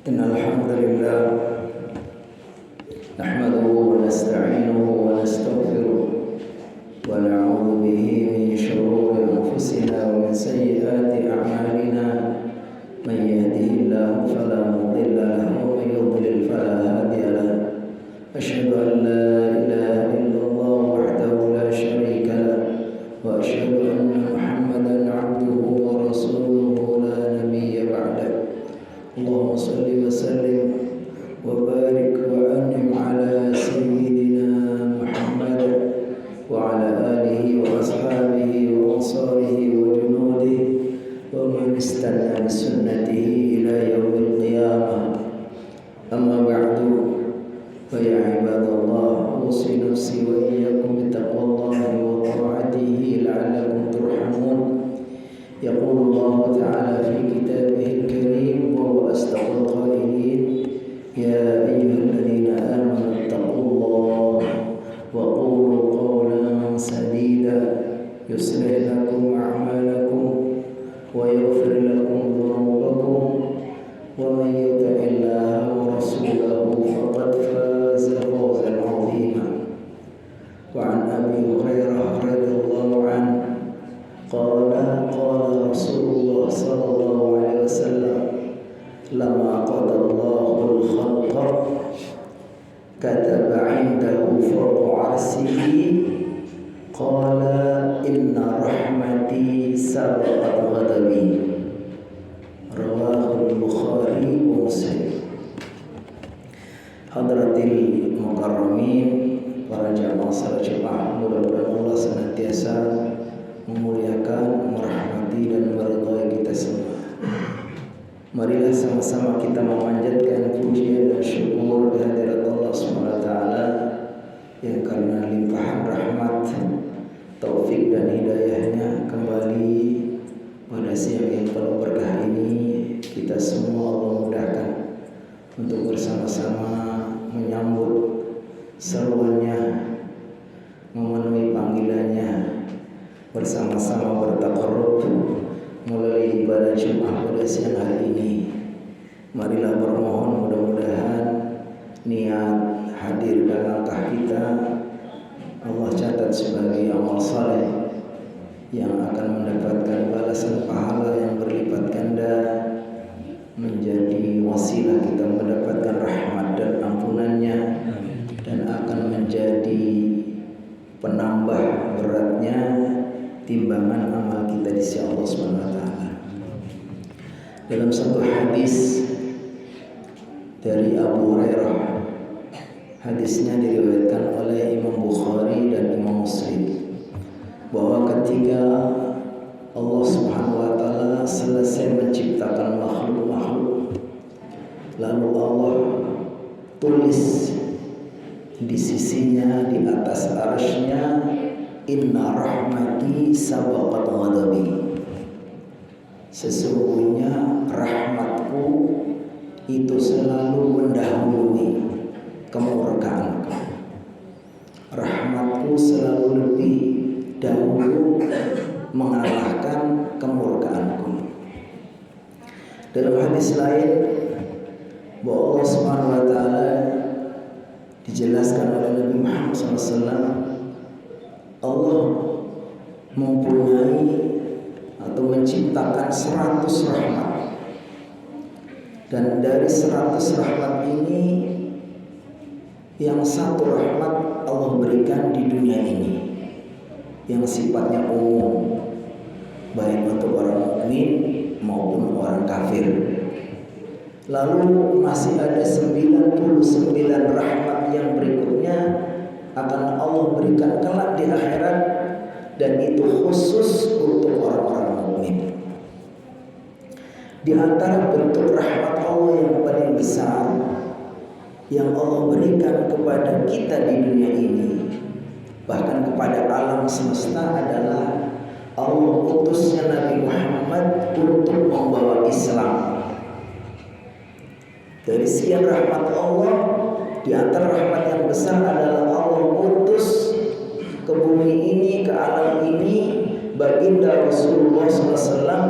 Innal hamdalillah nahmaduhu wa nasta'inuhu wa nastaghfiruh wa na'udzu bihi min shururi anfusina wa min sayyiati a'malina man yahdihillahu fala mudilla lahu wa man yudlil fala hadiya lahu asyhadu an la ilaha illallah wahdahu la syarika lahu wa asyhadu anna Muhammadan 'abduhu wa rasuluhu la nabiyya ba'dahu. Allahumma salli wa sallim wa barik wa an'im ala sayyidina Muhammad wa ala alihi wa ashabihi wa ansarihi wa junudihi wa man istanna bi sunnatihi ila yaumil qiyamah. Amma ba'du, fa ya ibadallah, usi nafsi wa iyyakum bi taqwallahi wa ta'atihi la'allakum turhamun. Yaqulu Allah ta'ala fi kitabihil karim wa huwa asdaqul qailin, ya ayyuhalladzina amanu taqullaha wa qulu qawlan sadida yuslih lakum a'malakum wa yaghfir lakum dhunubakum wa man yuti'illaha wa rasulahu faqad faza fawzan 'azima. Wa 'an Abi Hurairah radhiyallahu anhu qala Rasulullah sallallahu alaihi wasallam lama qadallahu al-khalqa kataba 'indahu fawqa 'arsyihi qala inna rahmati sabaqat ghadabi. Rawahu al-Bukhari wa Muslim. Hadratil mukarramin, para jamaah salat Jumat, mudah-mudahan Allah senantiasa memuliakan, merahmati dan meridhai kita semua. Marilah sama-sama kita memanjatkan pujian dan syukur kehadirat Allah SWT yang karena limpahan rahmat, taufik dan hidayahnya kembali pada siang yang penuh berkah ini kita semua Allah mudahkan untuk bersama-sama menyambut seruannya, memenuhi panggilannya, bersama-sama bertakarrub melalui ibadah Jumat pada siang hari ini. Marilah bermohon mudah-mudahan niat hadir dan langkah kita Allah catat sebagai amal saleh yang akan mendapatkan balasan pahala yang berlipat ganda, menjadi wasilah kita mendapatkan rahmat dan ampunannya, dan akan menjadi penambah beratnya timbangan amal kita di sisi Allah SWT. Dalam satu hadis dari Abu Hurairah, hadisnya diriwayatkan oleh Imam Bukhari dan Imam Muslim, bahwa ketika Allah SWT selesai menciptakan makhluk-makhluk, lalu Allah tulis di sisinya, di atas arsy-Nya, inna rahmati sabaqat ghadabi. Sesungguhnya rahmatku itu selalu mendahului kemurkaanku. Rahmatku selalu lebih dahulu mengalahkan kemurkaanku. Dalam hadis lain bahwa Allah Subhanahu wa taala dijelaskan oleh Nabi Muhammad SAW, Allah mempunyai atau menciptakan 100 rahmat, dan dari 100 rahmat ini yang satu rahmat Allah berikan di dunia ini yang sifatnya umum, baik untuk orang mukmin maupun orang kafir. Lalu masih ada 99 rahmat yang berikutnya akan Allah berikan kelak di akhirat, dan itu khusus untuk orang-orang mukmin. Di antara bentuk rahmat Allah yang paling besar yang Allah berikan kepada kita di dunia ini, bahkan kepada alam semesta, adalah Allah utusnya Nabi Muhammad untuk membawa Islam. Dari sekian rahmat Allah, di antara rahmat yang besar adalah Allah utus ke bumi ini, ke alam ini, baginda Rasulullah SAW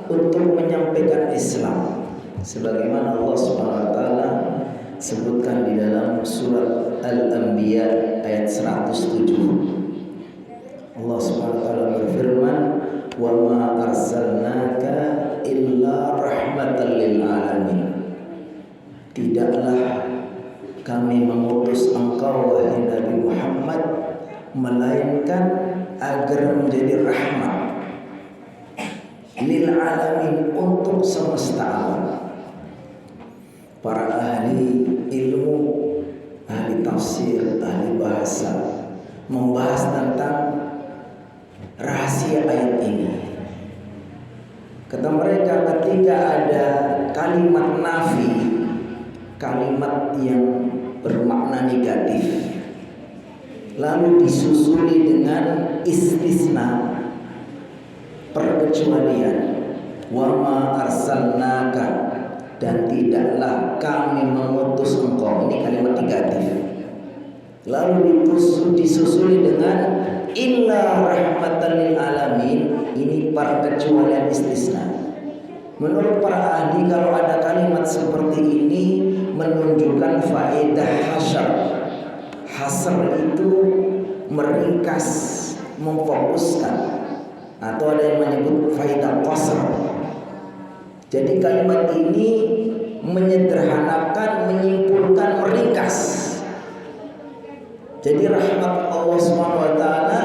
untuk menyampaikan Islam. sebagaimana Allah Subhanahu wa taala sebutkan di dalam surat Al-Anbiya ayat 107. Allah Subhanahu wa taala berfirman, "Wa ma arsalnaka illa rahmatan lil alamin." Tidaklah kami mengutus engkau wahai Nabi Muhammad melainkan agar menjadi rahmat lil alamin, untuk semesta alam. Para ahli ilmu, ahli tafsir, ahli bahasa membahas tentang rahasia ayat ini. Kata mereka, ketika ada kalimat nafi, kalimat yang bermakna negatif, lalu disusuli dengan istisna, perkecualian, wa ma arsalnaka, dan tidaklah kami mengutus engkau, ini kalimat negatif, lalu disusuli dengan illa rahmatan lil alamin, ini perkecualian istisna. Menurut para ahli, kalau ada kalimat seperti ini menunjukkan faedah hasar. Hasar itu meringkas, memfokuskan, atau ada yang menyebut faedah qasr. Jadi kalimat ini menyederhanakan, menyimpulkan, meringkas. Jadi rahmat Allah Subhanahu wa taala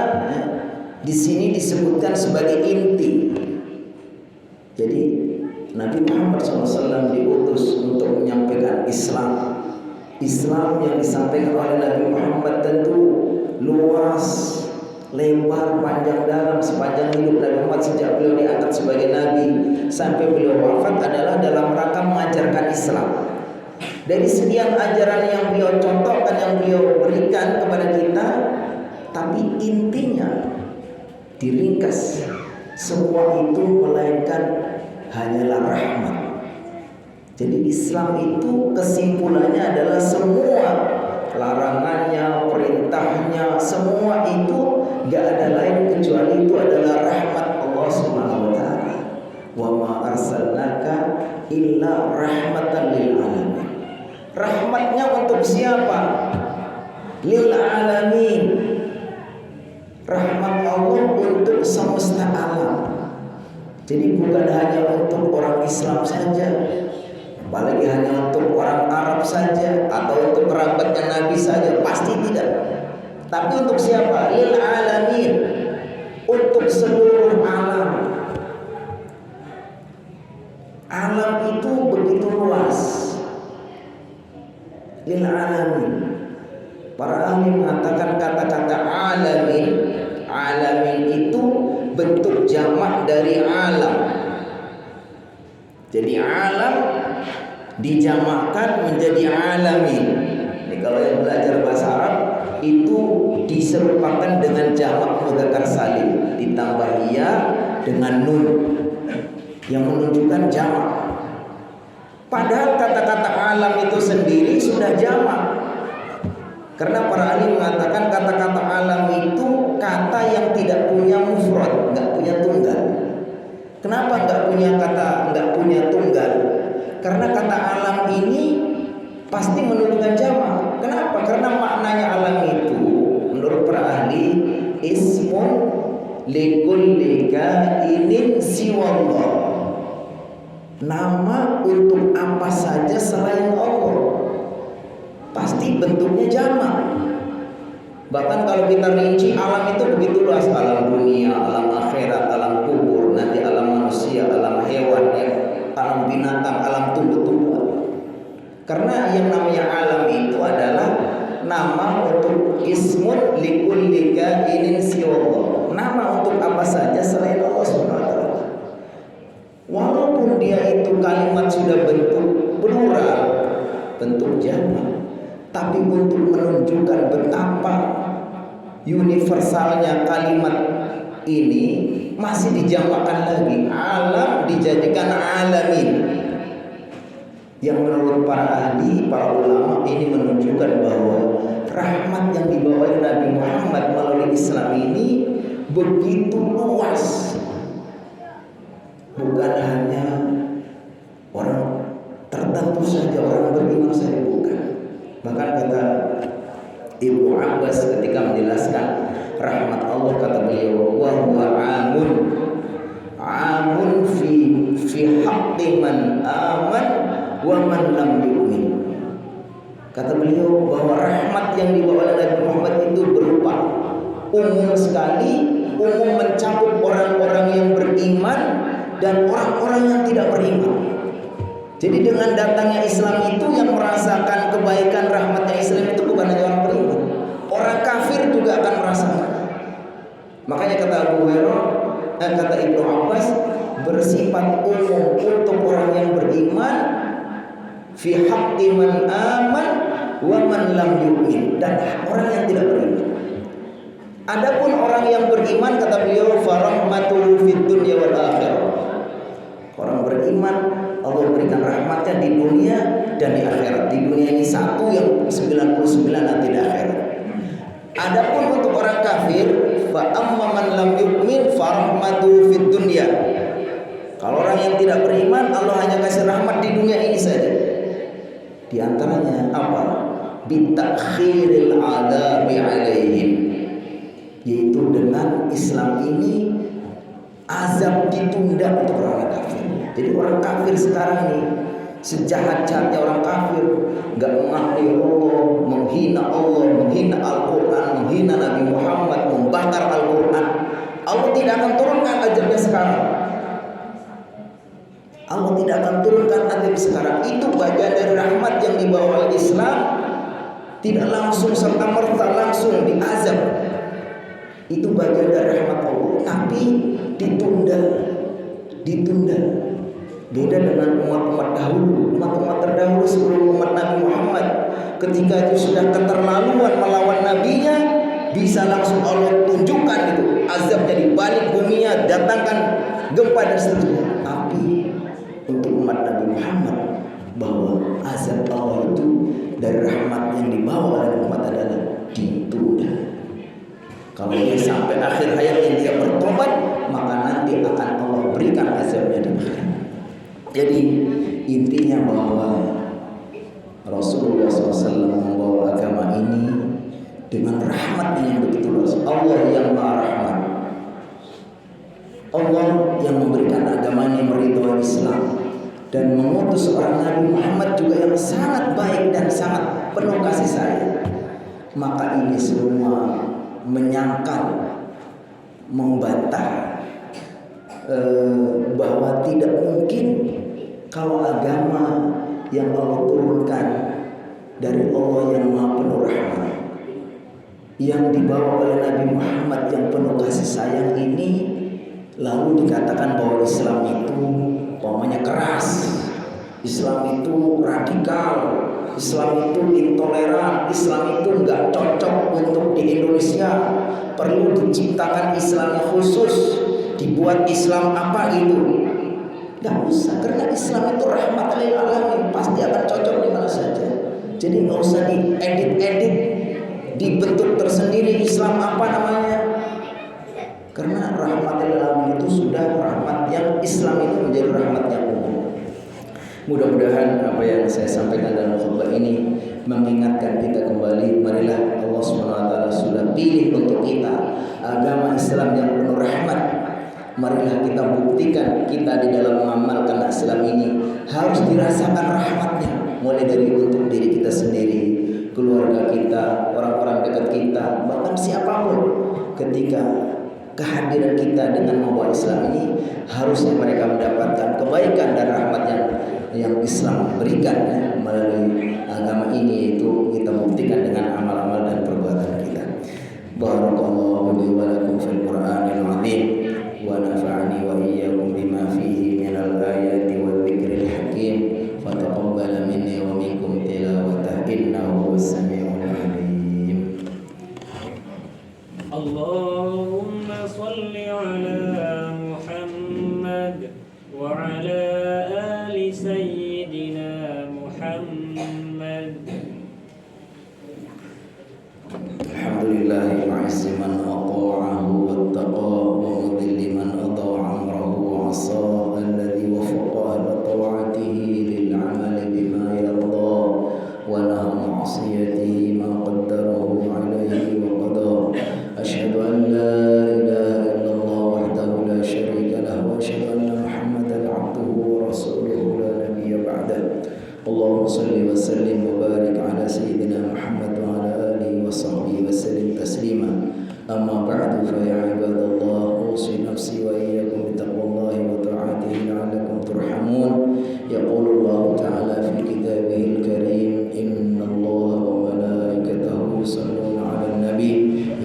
di sini disebutkan sebagai inti. Jadi Nabi Muhammad SAW diutus untuk menyampaikan Islam. Islam yang disampaikan oleh Nabi Muhammad tentu luas, lebar, panjang dalam. Sepanjang hidup Nabi Muhammad sejak beliau diangkat sebagai Nabi sampai beliau wafat adalah dalam rangka mengajarkan Islam. Dari sekian ajaran yang beliau contohkan, yang beliau berikan kepada kita, tapi intinya diringkas, semua itu melainkan hanyalah rahmat. Jadi Islam itu kesimpulannya adalah semua larangannya, perintahnya, semua itu gak ada lain kecuali itu adalah rahmat Allah Subhanahu wa taala. Wa ma arsalnaka illa rahmatan lil alamin. Rahmatnya untuk siapa? Lil alamin. Rahmat Allah untuk semesta alam. Jadi bukan hanya untuk orang Islam saja, apalagi hanya untuk orang Arab saja, atau untuk kerabatnya Nabi saja, pasti tidak. Tapi untuk siapa? Lil alamin, untuk seluruh alam. Alam itu begitu luas. Lil alamin. Para ahli mengatakan kata-kata alamin, alamin itu bentuk jamak dari alam. Jadi alam dijamakkan menjadi alamin. Ini kalau yang belajar bahasa Arab itu diserupakan dengan jamak mudzakkar salim, ditambah ya dengan nun yang menunjukkan jamak. Padahal kata-kata alam itu sendiri sudah jamak. Karena para ahli mengatakan kata-kata alam itu kata yang tidak punya mufrad, nggak punya tunggal. Kenapa nggak punya tunggal? Karena kata alam ini pasti menunjukkan jamak. Kenapa? Karena maknanya alam itu menurut para ahli ismun likulli kainin siwallah. Nama untuk apa saja selain Allah. Pasti bentuknya jamak. Bahkan kalau kita rinci, alam itu begitu luas. Alam dunia, alam akhirat, alam kubur, nanti alam manusia, alam hewan, alam binatang, alam tumbuh-tumbuhan. Karena yang namanya alam itu adalah nama untuk ismun likulli kainin siwallah. Nama untuk apa saja selain Allah SWT. Walaupun dia itu kalimat sudah bentuk plural, bentuk jamak, tapi untuk menunjukkan betapa universalnya kalimat ini masih dijamakkan lagi. Alam dijadikan alamin. Yang menurut para ahli, para ulama, ini menunjukkan bahwa rahmat yang dibawa oleh Nabi Muhammad melalui Islam ini begitu luas. Bukan hanya orang tentu saja orang beriman saja bukan. Bahkan kata Ibnu Abbas ketika menjelaskan rahmat Allah, kata beliau, wa huwa amun fi haqqi man aman wa man lam yu'min. Kata beliau bahwa rahmat yang dibawa oleh Nabi Muhammad itu berupa umum sekali, umum mencakup orang-orang yang beriman dan orang-orang yang tidak beriman. Jadi dengan datangnya Islam itu yang merasakan kebaikan rahmatnya Islam itu bukan hanya orang beriman, orang kafir juga akan merasakan. Makanya kata Abu Hurairah, kata Ibnu Abbas, bersifat umum untuk orang yang beriman, fi haqqi man aman wa man lam yu'min, dan orang yang tidak beriman. Adapun orang yang beriman, kata beliau, farahmatul fid dunya wal akhirah. Orang beriman Allah berikan rahmatnya di dunia dan di akhirat. Di dunia ini satu, yang 99 nanti di akhirat. Adapun untuk orang kafir, fa amma man lam yu'min farahmatu fid dunya. Kalau orang yang tidak beriman, Allah hanya kasih rahmat di dunia ini saja. Di antaranya apa? Bitakhiril adabi alaihim, yaitu dengan Islam ini azab ditunda untuk orang kafir. Jadi orang kafir sekarang ini, sejahat-jahatnya orang kafir, nggak mengakui Allah, menghina Al-Quran, menghina Nabi Muhammad, membakar Al-Quran, Allah tidak akan turunkan azabnya sekarang. Allah tidak akan turunkan azab sekarang. Itu bagian dari rahmat yang dibawa oleh Islam. Tidak langsung serta merta langsung diazab. Itu bagian dari rahmat Allah, tapi ditunda. Beda dengan umat-umat dahulu, umat-umat terdahulu sebelum umat Nabi Muhammad. Ketika itu sudah keterlaluan melawan nabinya, bisa langsung Allah tunjukkan itu azabnya di balik buminya, datangkan gempa dan seterusnya. Tapi untuk umat Nabi Muhammad, bahwa azab Allah itu dari rahmat yang dibawa oleh umat adalah ditunda. Kalau dia sampai akhir hayatnya dia bertobat, maka nanti akan Allah berikan azabnya di akhirat. Jadi intinya bahwa Rasulullah SAW membawa agama ini dengan rahmatnya yang begitu luas. Allah yang maha rahmat, Allah yang memberikan agama ini, meridhoi Islam, dan mengutus seorang Nabi Muhammad juga yang sangat baik dan sangat penuh kasih sayang. Maka ini semua menyangkal, membantah bahwa tidak mungkin kalau agama yang Allah turunkan dari Allah yang maha penuh rahmat, yang dibawa oleh Nabi Muhammad yang penuh kasih sayang ini, lalu dikatakan bahwa Islam itu umpamanya keras, Islam itu radikal, Islam itu intoleran, Islam itu nggak cocok untuk di Indonesia, perlu diciptakan Islam yang khusus, dibuat Islam apa gitu. Nggak usah, karena Islam itu rahmat lil alamin, pasti akan cocok di mana saja. Jadi nggak usah diedit-edit, dibentuk tersendiri Islam apa namanya. Karena rahmat lil alamin itu sudah rahmat yang Islam itu menjadi rahmat yang umum. Mudah-mudahan apa yang saya sampaikan dalam khutbah ini mengingatkan kita kembali, marilah Allah SWT sudah pilih untuk kita agama Islam yang penuh rahmat. Marilah kita buktikan kita di dalam mengamalkan Islam ini harus dirasakan rahmatnya, mulai dari untuk diri kita sendiri, keluarga kita, orang-orang dekat kita, bahkan siapapun. Ketika kehadiran kita dengan membawa Islam ini, harusnya mereka mendapatkan kebaikan dan rahmat yang Islam berikan ya, melalui agama ini, yaitu kita buktikan dengan amal-amal dan perbuatan kita. Barakallahu li wa lakum fil Qur'anil 'azim wa nafa'ani wa iyyakum bima fihi minal ayati wa dzikril hakim. Fa taqabbal minni wa minkum tilawatahu innahu was-sami'ul 'alim. Allahumma shalli 'ala Muhammad wa 'ala ali sayyidina Muhammad. Alhamdulillahi ma'izzi man ata'ahu wattaqa wa mudhilli man ata'a amrahu wa 'asa alladhi wafaqa ala ta'atihi lil 'amali bima اللهم صل وسلم وبارك على سيدنا محمد وعلى آله وصحبه وسلم تسليما. أما بعد فيا عباد الله أوصي نفسي وإياكم بتقوى الله وطاعته لعلكم ترحمون. يقول الله تعالى في كتابه الكريم إن الله وملائكته يصلون على النبي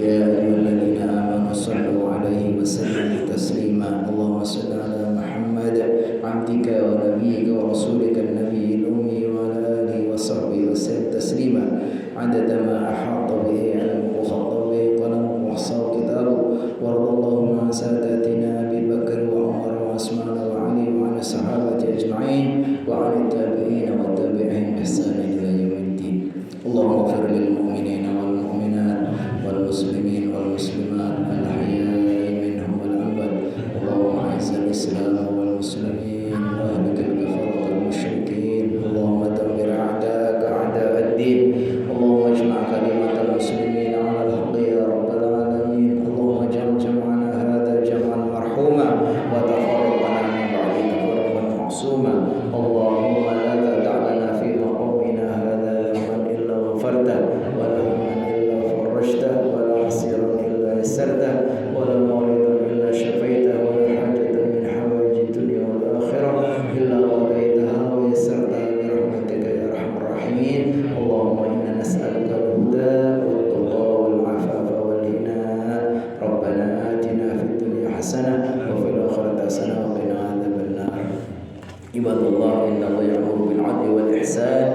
يا أيها الذين آمنوا صلوا عليه وسلموا تسليما. اللهم صل على محمد عبدك ونبيك ورسولك النبي الأمي وعلى آله وصحبه وسلم تسليما عدد ما أحاط به علمه وخط به قلمه وأحصاه كتابه. وارض اللهم عن ساداتنا أبي بكر وعمر وعثمان وعلي وعن الصحابة أجمعين وعن التابعين والتابعين بإحسان إلى يوم الدين. اللهم اغفر للمؤمنين والمؤمنات والمسلمين والمسلمات الأحياء منهم والأموات. اللهم أعز الإسلام والمسلمين وأهلك الكفرة والمشركين. اللهم دمر أعداءك أعداء الدين. اللهم اجمع كلمة المسلمين على الحق يا رب العالمين. اللهم اجعل جمعنا هذا جمعا مرحوما وتفرقنا من بعده تفرقا معصوما. اللهم لا تدع لنا في مقامنا هذا ذنبا إلا غفرته ولا هما إلا فرجته ولا عسيرا إلا يسرته ولا مريضا إلا شفيته ولا حاجة من حوائج الدنيا والآخرة إلا قضيتها ويسرتها برحمتك يا أرحم الراحمين. اللهم إنا نسألك الهدى والتقى والعفاف والغنى. ربنا آتنا في الدنيا حسنة وفي الآخرة حسنة وقنا عذاب النار. عباد الله إن الله يأمر بالعدل والإحسان